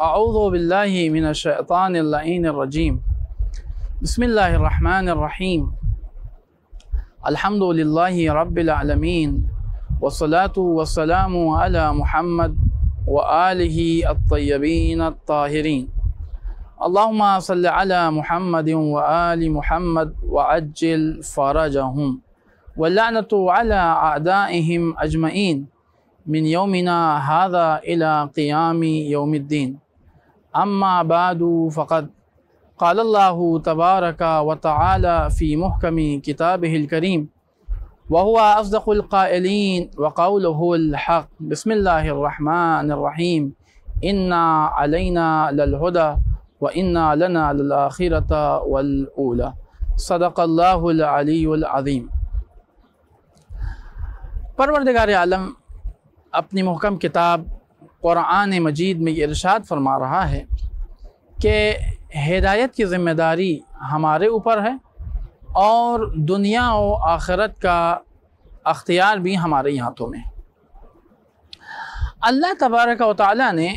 اعوذ باللہ من الشیطان اللعین الرجیم بسم اللہ الرحمن الرحیم الحمد للہ رب العالمین والصلاة والسلام علی محمد وآلہ الطیبین الطاہرین اللہم صلی علی محمد وآل محمد وعجل فرجہم واللعنۃ علی اعدائہم اجمعین من یومنا هذا الى قیام یوم الدین اما بعد فقد قال اللہ تبارک وتعالی فی محکم کتابہ الکریم وهو اصدق القائلین وقوله الحق بسم اللہ الرحمن الرحیم انا علینا للہدی وانا لنا للآخرۃ والأولی صدق اللہ العلی العظیم۔ پروردگار عالم اپنی محکم کتاب قرآن مجید میں یہ ارشاد فرما رہا ہے کہ ہدایت کی ذمہ داری ہمارے اوپر ہے اور دنیا و آخرت کا اختیار بھی ہمارے ہی ہاتھوں میں۔ اللہ تبارک و تعالیٰ نے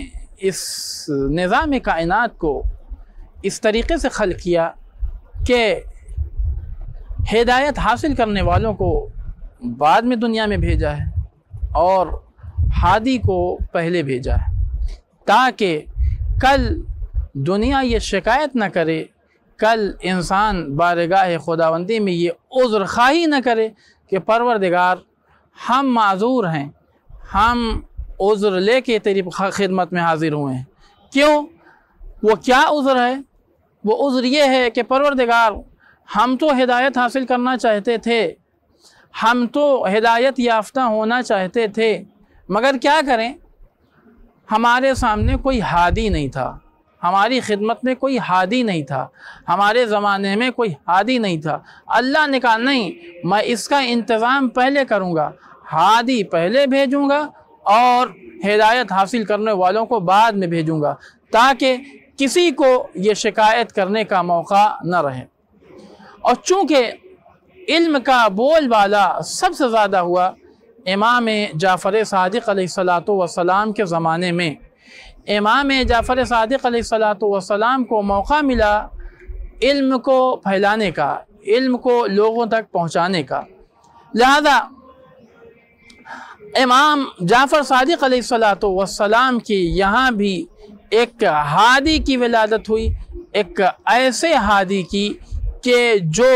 اس نظام کائنات کو اس طریقے سے خلق کیا کہ ہدایت حاصل کرنے والوں کو بعد میں دنیا میں بھیجا ہے اور ہادی کو پہلے بھیجا ہے تاکہ کل دنیا یہ شکایت نہ کرے، کل انسان بارگاہ خداوندی میں یہ عذر خواہی نہ کرے کہ پروردگار ہم معذور ہیں، ہم عذر لے کے تیری خدمت میں حاضر ہوئے ہیں۔ کیوں؟ وہ کیا عذر ہے؟ وہ عذر یہ ہے کہ پروردگار ہم تو ہدایت حاصل کرنا چاہتے تھے، ہم تو ہدایت یافتہ ہونا چاہتے تھے، مگر کیا کریں، ہمارے سامنے کوئی ہادی نہیں تھا، ہماری خدمت میں کوئی ہادی نہیں تھا، ہمارے زمانے میں کوئی ہادی نہیں تھا۔ اللہ نے کہا نہیں، میں اس کا انتظام پہلے کروں گا، ہادی پہلے بھیجوں گا اور ہدایت حاصل کرنے والوں کو بعد میں بھیجوں گا تاکہ کسی کو یہ شکایت کرنے کا موقع نہ رہے۔ اور چونکہ علم کا بول بالا سب سے زیادہ ہوا امام جعفر صادق علیہ السلام کے زمانے میں، امام جعفر صادق علیہ السلام کو موقع ملا علم کو پھیلانے کا، علم کو لوگوں تک پہنچانے کا، لہذا امام جعفر صادق علیہ السلام کی یہاں بھی ایک ہادی کی ولادت ہوئی، ایک ایسے ہادی کی کہ جو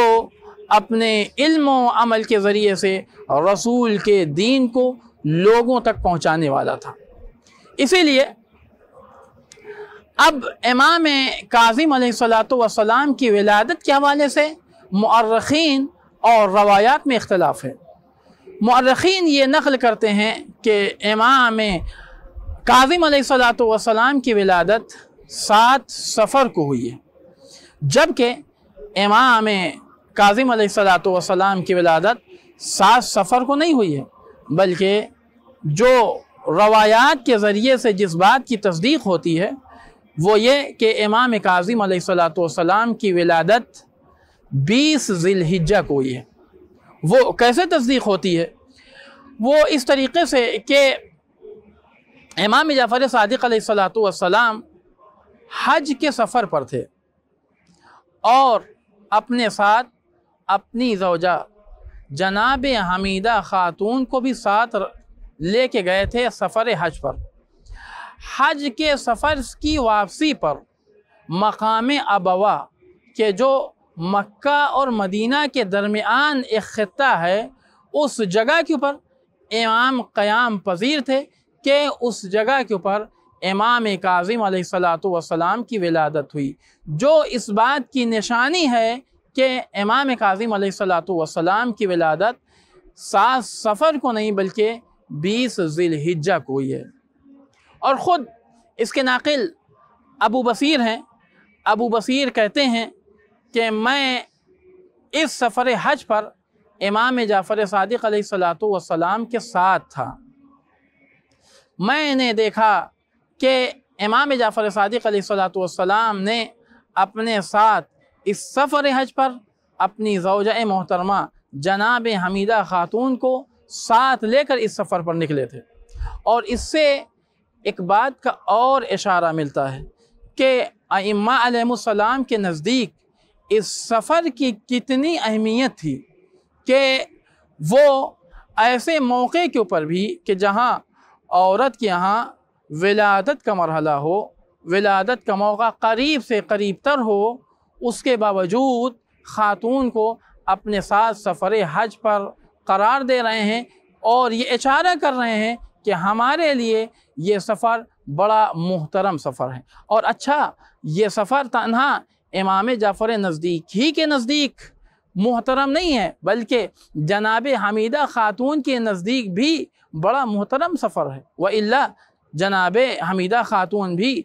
اپنے علم و عمل کے ذریعے سے رسول کے دین کو لوگوں تک پہنچانے والا تھا۔ اسی لیے اب امام کاظم علیہ السلام کی ولادت کے حوالے سے مؤرخین اور روایات میں اختلاف ہے۔ مؤرخین یہ نقل کرتے ہیں کہ امام کاظم علیہ السلام کی ولادت 7 صفر کو ہوئی ہے، جبکہ امام کاظم علیہ السلام کی ولادت 7 صفر کو نہیں ہوئی ہے، بلکہ جو روایات کے ذریعے سے جس بات کی تصدیق ہوتی ہے وہ یہ کہ امام کاظم علیہ السلام کی ولادت 20 ذی الحجہ کو ہوئی ہے۔ وہ کیسے تصدیق ہوتی ہے؟ وہ اس طریقے سے کہ امام جعفر صادق علیہ السلام حج کے سفر پر تھے اور اپنے ساتھ اپنی زوجہ جناب حمیدہ خاتون کو بھی ساتھ لے کے گئے تھے سفر حج پر۔ حج کے سفر کی واپسی پر مقام ابوا کہ جو مکہ اور مدینہ کے درمیان ایک خطہ ہے، اس جگہ کے اوپر امام قیام پذیر تھے کہ اس جگہ کے اوپر امام کاظم علیہ السلام کی ولادت ہوئی، جو اس بات کی نشانی ہے کہ امام کاظم علیہ السلام کی ولادت 7 صفر کو نہیں بلکہ 20 ذی الحجہ کو ہوئی ہے۔ اور خود اس کے ناقل ابو بصیر ہیں، ابو بصیر کہتے ہیں کہ میں اس سفر حج پر امام جعفر صادق علیہ السلام کے ساتھ تھا، میں نے دیکھا کہ امام جعفر صادق علیہ السلام نے اپنے ساتھ اس سفر حج پر اپنی زوجہ محترمہ جناب حمیدہ خاتون کو ساتھ لے کر اس سفر پر نکلے تھے، اور اس سے ایک بات کا اور اشارہ ملتا ہے کہ ائمہ علیہ السلام کے نزدیک اس سفر کی کتنی اہمیت تھی کہ وہ ایسے موقع کے اوپر بھی کہ جہاں عورت کے یہاں ولادت کا مرحلہ ہو، ولادت کا موقع قریب سے قریب تر ہو، اس کے باوجود خاتون کو اپنے ساتھ سفر حج پر قرار دے رہے ہیں اور یہ اشارہ کر رہے ہیں کہ ہمارے لیے یہ سفر بڑا محترم سفر ہے۔ اور اچھا، یہ سفر تنہا امام جعفر نزدیک ہی کے نزدیک محترم نہیں ہے، بلکہ جناب حمیدہ خاتون کے نزدیک بھی بڑا محترم سفر ہے۔ وَإِلَّا جناب حمیدہ خاتون بھی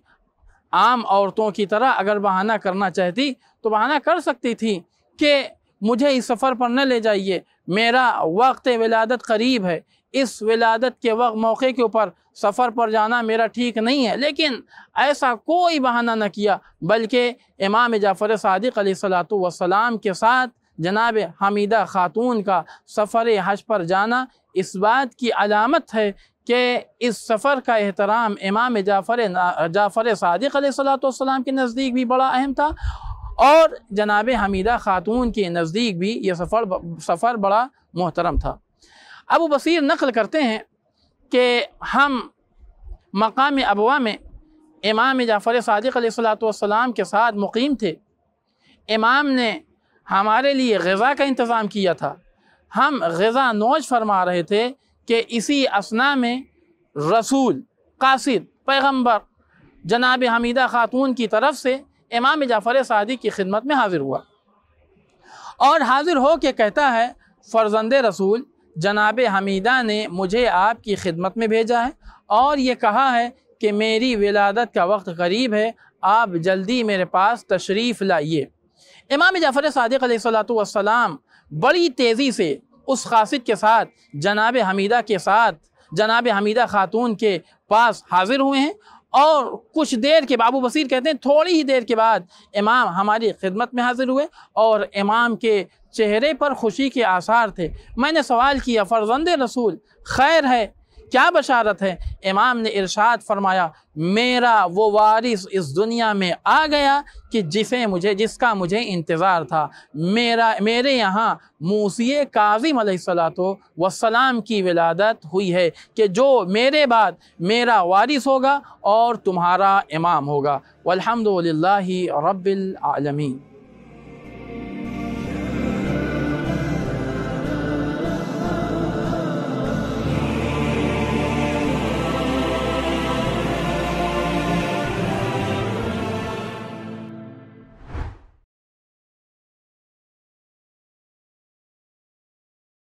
عام عورتوں کی طرح اگر بہانہ کرنا چاہتی تو بہانہ کر سکتی تھی کہ مجھے اس سفر پر نہ لے جائیے، میرا وقت ولادت قریب ہے، اس ولادت کے موقع کے اوپر سفر پر جانا میرا ٹھیک نہیں ہے، لیکن ایسا کوئی بہانہ نہ کیا، بلکہ امام جعفر صادق علیہ السلام کے ساتھ جناب حمیدہ خاتون کا سفر حج پر جانا اس بات کی علامت ہے کہ اس سفر کا احترام امام جعفر صادق علیہ السلام کے نزدیک بھی بڑا اہم تھا، اور جناب حمیدہ خاتون کے نزدیک بھی یہ سفر بڑا محترم تھا۔ ابو بصیر نقل کرتے ہیں کہ ہم مقام ابوا میں امام جعفر صادق علیہ السلام کے ساتھ مقیم تھے۔ امام نے ہمارے لیے غذا کا انتظام کیا تھا، ہم غذا نوش فرما رہے تھے کہ اسی اثناء میں رسول قاصد پیغمبر جناب حمیدہ خاتون کی طرف سے امام جعفر صادق کی خدمت میں حاضر ہوا، اور حاضر ہو کے کہتا ہے فرزند رسول جناب حمیدہ نے مجھے آپ کی خدمت میں بھیجا ہے اور یہ کہا ہے کہ میری ولادت کا وقت قریب ہے، آپ جلدی میرے پاس تشریف لائیے۔ امام جعفر صادق علیہ السلام بڑی تیزی سے اس قاصد کے ساتھ جناب حمیدہ خاتون کے پاس حاضر ہوئے ہیں، اور کچھ دیر کے بعد ابو بصیر کہتے ہیں تھوڑی ہی دیر کے بعد امام ہماری خدمت میں حاضر ہوئے اور امام کے چہرے پر خوشی کے آثار تھے۔ میں نے سوال کیا فرزند رسول خیر ہے، کیا بشارت ہے؟ امام نے ارشاد فرمایا میرا وہ وارث اس دنیا میں آ گیا کہ جس کا مجھے انتظار تھا، میرے یہاں موسی کاظم علیہ السلام کی ولادت ہوئی ہے کہ جو میرے بعد میرا وارث ہوگا اور تمہارا امام ہوگا۔ والحمدللہ رب العالمین۔